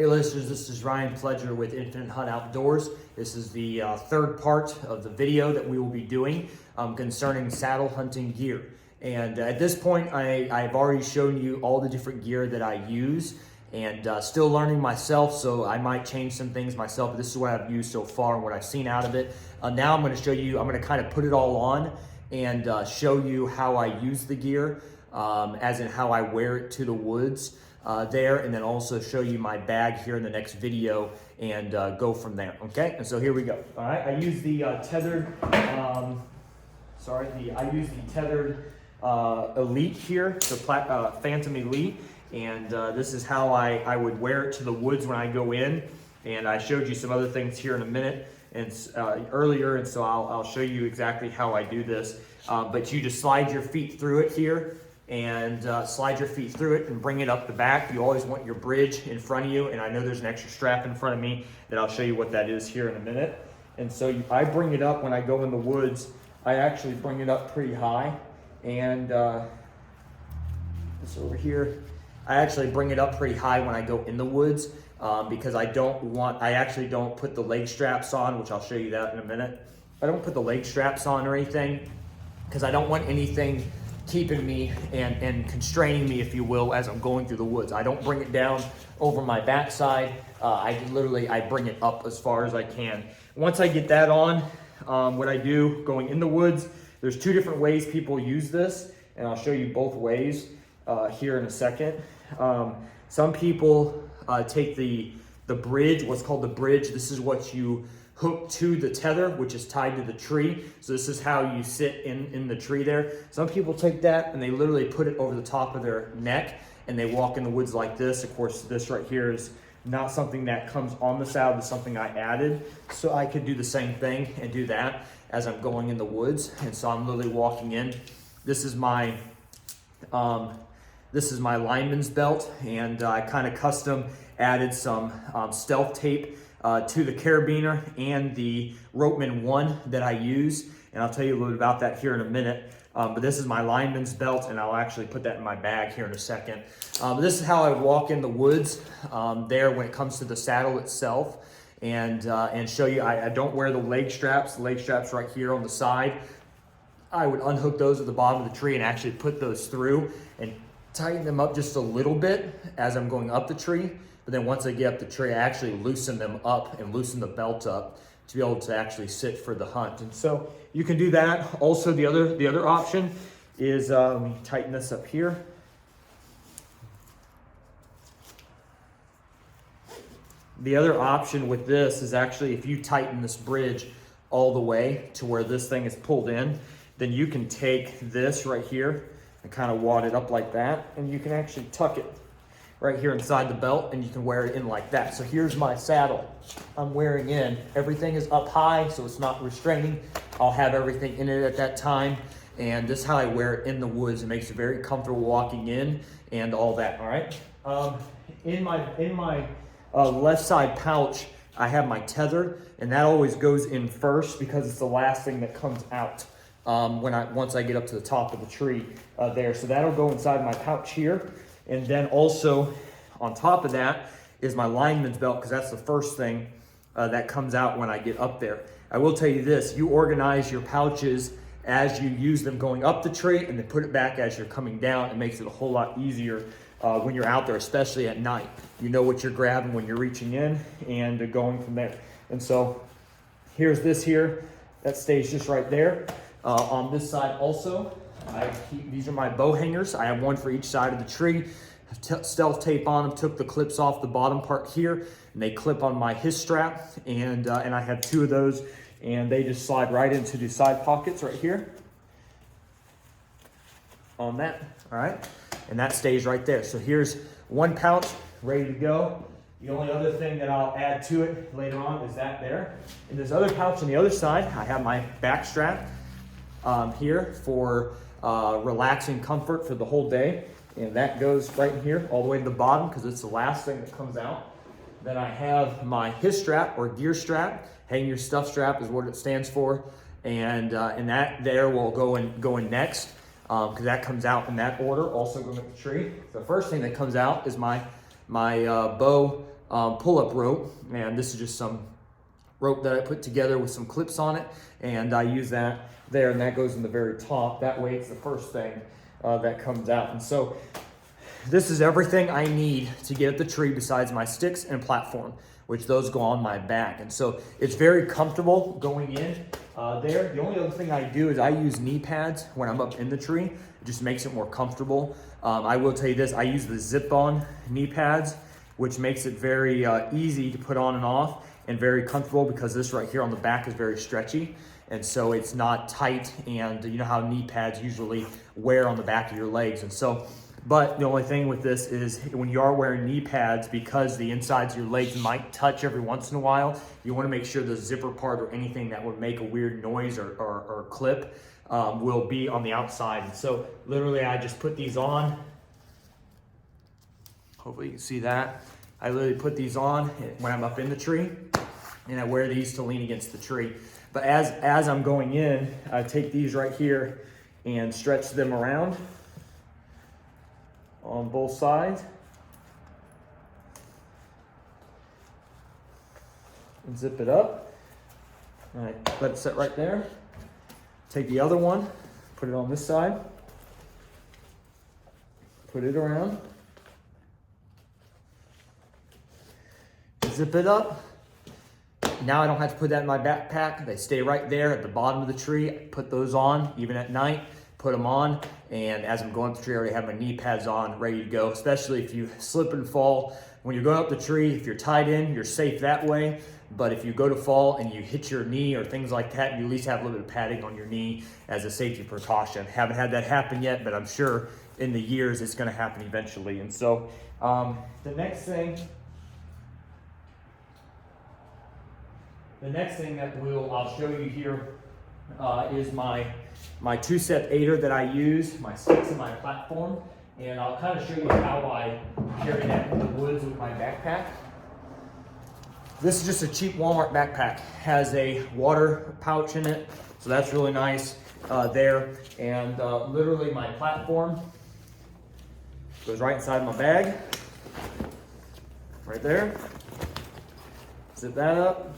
Hey listeners, this is Ryan Pledger with Infinite Hunt Outdoors. This is the third part of the video that we will be doing concerning saddle hunting gear. And at this point, I've already shown you all the different gear that I use and still learning myself, so I might change some things myself, but this is what I've used so far and what I've seen out of it. Now I'm going to show you, I'm going to kind of put it all on and show you how I use the gear, as in how I wear it to the woods. There, and then also show you my bag here in the next video and go from there. Okay, and so here we go. All right, I use the Tethrd. I use the Tethrd Elite here, the Phantom Elite, and this is how I would wear it to the woods when I go in. And I showed you some other things here in a minute and earlier, and so I'll show you exactly how I do this. But you just slide your feet through it here. And slide your feet through it and bring it up the back. You always want your bridge in front of you, and I know there's an extra strap in front of me that I'll show you what that is here in a minute. And so I bring it up when I go in the woods. I actually bring it up pretty high, and this over here, I actually bring it up pretty high when I go in the woods because I actually don't put the leg straps on, which I'll show you that in a minute. I don't put the leg straps on or anything because I don't want anything keeping me and constraining me, if you will, as I'm going through the woods. I don't bring it down over my backside. I bring it up as far as I can. Once I get that on, what I do going in the woods, there's two different ways people use this, and I'll show you both ways here in a second. Some people take the bridge, what's called the bridge. This is what you hook to the tether, which is tied to the tree. So this is how you sit in the tree there. Some people take that and they literally put it over the top of their neck and they walk in the woods like this. Of course, this right here is not something that comes on the saddle, it's something I added. So I could do the same thing and do that as I'm going in the woods. And so I'm literally walking in. This is my lineman's belt, and I kind of custom added some stealth tape to the carabiner and the Ropeman 1 that I use, and I'll tell you a little bit about that here in a minute. But this is my lineman's belt, and I'll actually put that in my bag here in a second. But this is how I would walk in the woods there when it comes to the saddle itself, and show you. I don't wear the leg straps. The leg straps right here on the side. I would unhook those at the bottom of the tree and actually put those through and tighten them up just a little bit as I'm going up the tree. But then once I get up the tree, I actually loosen them up and loosen the belt up to be able to actually sit for the hunt. And so you can do that. Also, the other option is, let me tighten this up here. The other option with this is actually if you tighten this bridge all the way to where this thing is pulled in, then you can take this right here and kind of wad it up like that, and you can actually tuck it right here inside the belt, and you can wear it in like that. So here's my saddle I'm wearing in. Everything is up high, so it's not restraining. I'll have everything in it at that time, and this is how I wear it in the woods. It makes it very comfortable walking in and all that, all right? In my left side pouch, I have my tether, and that always goes in first because it's the last thing that comes out once I get up to the top of the tree there. So that'll go inside my pouch here. And then also on top of that is my lineman's belt, because that's the first thing that comes out when I get up there. I will tell you this, you organize your pouches as you use them going up the tree and then put it back as you're coming down. It makes it a whole lot easier when you're out there, especially at night. You know what you're grabbing when you're reaching in and going from there. And so here's this here, that stays just right there. On this side also, these are my bow hangers. I have one for each side of the tree. I have stealth tape on them, took the clips off the bottom part here, and they clip on my his strap, and I have two of those, and they just slide right into the side pockets right here on that, all right? And that stays right there. So here's one pouch ready to go. The only other thing that I'll add to it later on is that there. In this other pouch on the other side, I have my back strap here for relaxing comfort for the whole day, and that goes right in here all the way to the bottom because it's the last thing that comes out. Then I have my his strap or gear strap. Hang your stuff strap is what it stands for, and that there will go in next because that comes out in that order. Also going with the tree. The first thing that comes out is my bow pull-up rope, and this is just some rope that I put together with some clips on it, and I use that there, and that goes in the very top. That way it's the first thing that comes out. And so this is everything I need to get at the tree besides my sticks and platform, which those go on my back. And so it's very comfortable going in there. The only other thing I do is I use knee pads when I'm up in the tree. It just makes it more comfortable. I will tell you this, I use the zip-on knee pads, which makes it very easy to put on and off and very comfortable, because this right here on the back is very stretchy. And so it's not tight, and you know how knee pads usually wear on the back of your legs. And so, but the only thing with this is when you are wearing knee pads, because the insides of your legs might touch every once in a while, you want to make sure the zipper part or anything that would make a weird noise or clip will be on the outside. And so literally I just put these on. Hopefully you can see that. I literally put these on when I'm up in the tree, and I wear these to lean against the tree. But as I'm going in, I take these right here and stretch them around on both sides. And zip it up. All right, let it sit right there. Take the other one, put it on this side. Put it around. Zip it up. Now I don't have to put that in my backpack. They stay right there at the bottom of the tree. I put those on even at night, put them on, and as I'm going up the tree, I already have my knee pads on, ready to go, especially if you slip and fall. When you're going up the tree, if you're tied in, you're safe that way. But if you go to fall and you hit your knee or things like that, you at least have a little bit of padding on your knee as a safety precaution. Haven't had that happen yet, but I'm sure in the years it's gonna happen eventually. And so the next thing that I'll show you here is my two-step aider that I use, my sticks and my platform, and I'll kind of show you how I carry that in the woods with my backpack. This is just a cheap Walmart backpack. Has a water pouch in it, so that's really nice there. And literally my platform goes right inside my bag, right there. Zip that up.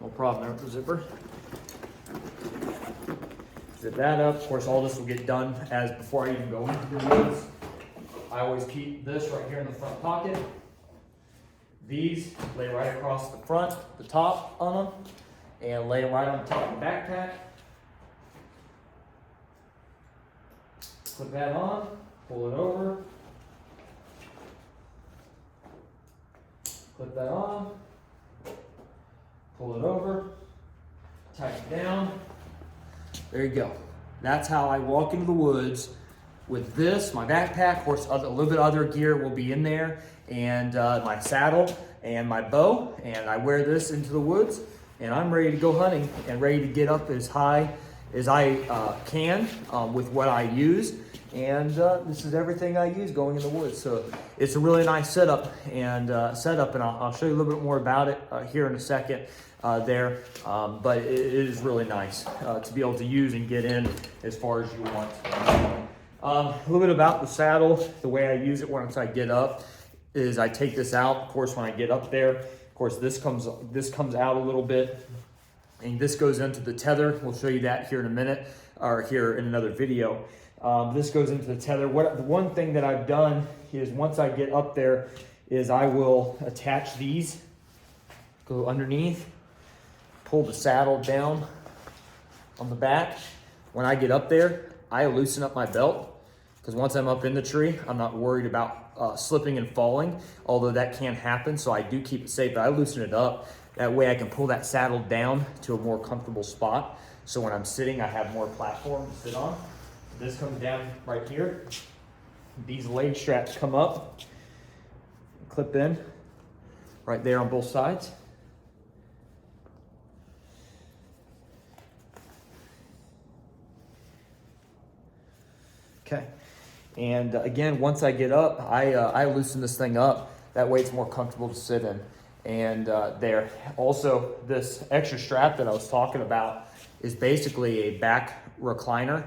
No problem there with the zipper. Zip that up. Of course, all this will get done as before I even go into the woods. I always keep this right here in the front pocket. These lay right across the front, the top on them, and lay them right on top of the backpack. Put that on, pull it over. Put that on, pull it over, tighten it down. There you go. That's how I walk into the woods with this, my backpack. Of course, a little bit other gear will be in there, and my saddle and my bow, and I wear this into the woods, and I'm ready to go hunting and ready to get up as high as I can with what I use. And this is everything I use going in the woods. So it's a really nice setup, and I'll show you a little bit more about it here in a second there. But it is really nice to be able to use and get in as far as you want. A little bit about the saddle. The way I use it once I get up is I take this out. Of course, when I get up there, of course, this comes out a little bit, and this goes into the tether. We'll show you that here in a minute, or here in another video. This goes into the tether. The one thing that I've done is once I get up there is I will attach these, go underneath, pull the saddle down on the back. When I get up there, I loosen up my belt, because once I'm up in the tree, I'm not worried about slipping and falling, although that can happen, so I do keep it safe, but I loosen it up. That way I can pull that saddle down to a more comfortable spot, so when I'm sitting, I have more platform to sit on. This comes down right here. These leg straps come up, clip in right there on both sides. Okay, and again, once I get up, I loosen this thing up. That way it's more comfortable to sit in. And there, also this extra strap that I was talking about, is basically a back recliner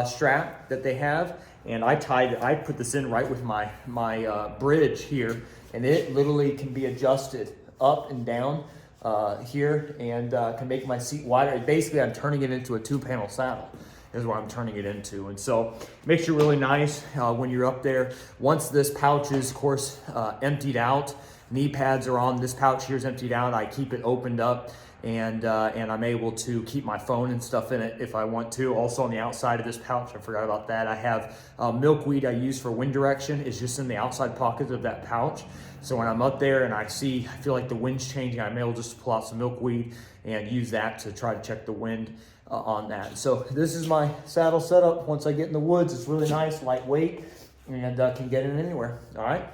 strap that they have. And I put this in right with my bridge here, and it literally can be adjusted up and down here, and can make my seat wider. Basically, I'm turning it into a 2-panel saddle is what I'm turning it into. And so it makes you really nice when you're up there. Once this pouch is, of course, emptied out, knee pads are on, this pouch here is emptied out, I keep it opened up, and I'm able to keep my phone and stuff in it if I want to. Also on the outside of this pouch, I forgot about that, I have milkweed I use for wind direction. It's just in the outside pocket of that pouch. So when I'm up there and I feel like the wind's changing, I'm able just to pull out some milkweed and use that to try to check the wind on that. So this is my saddle setup. Once I get in the woods, it's really nice, lightweight, and can get in anywhere. All right.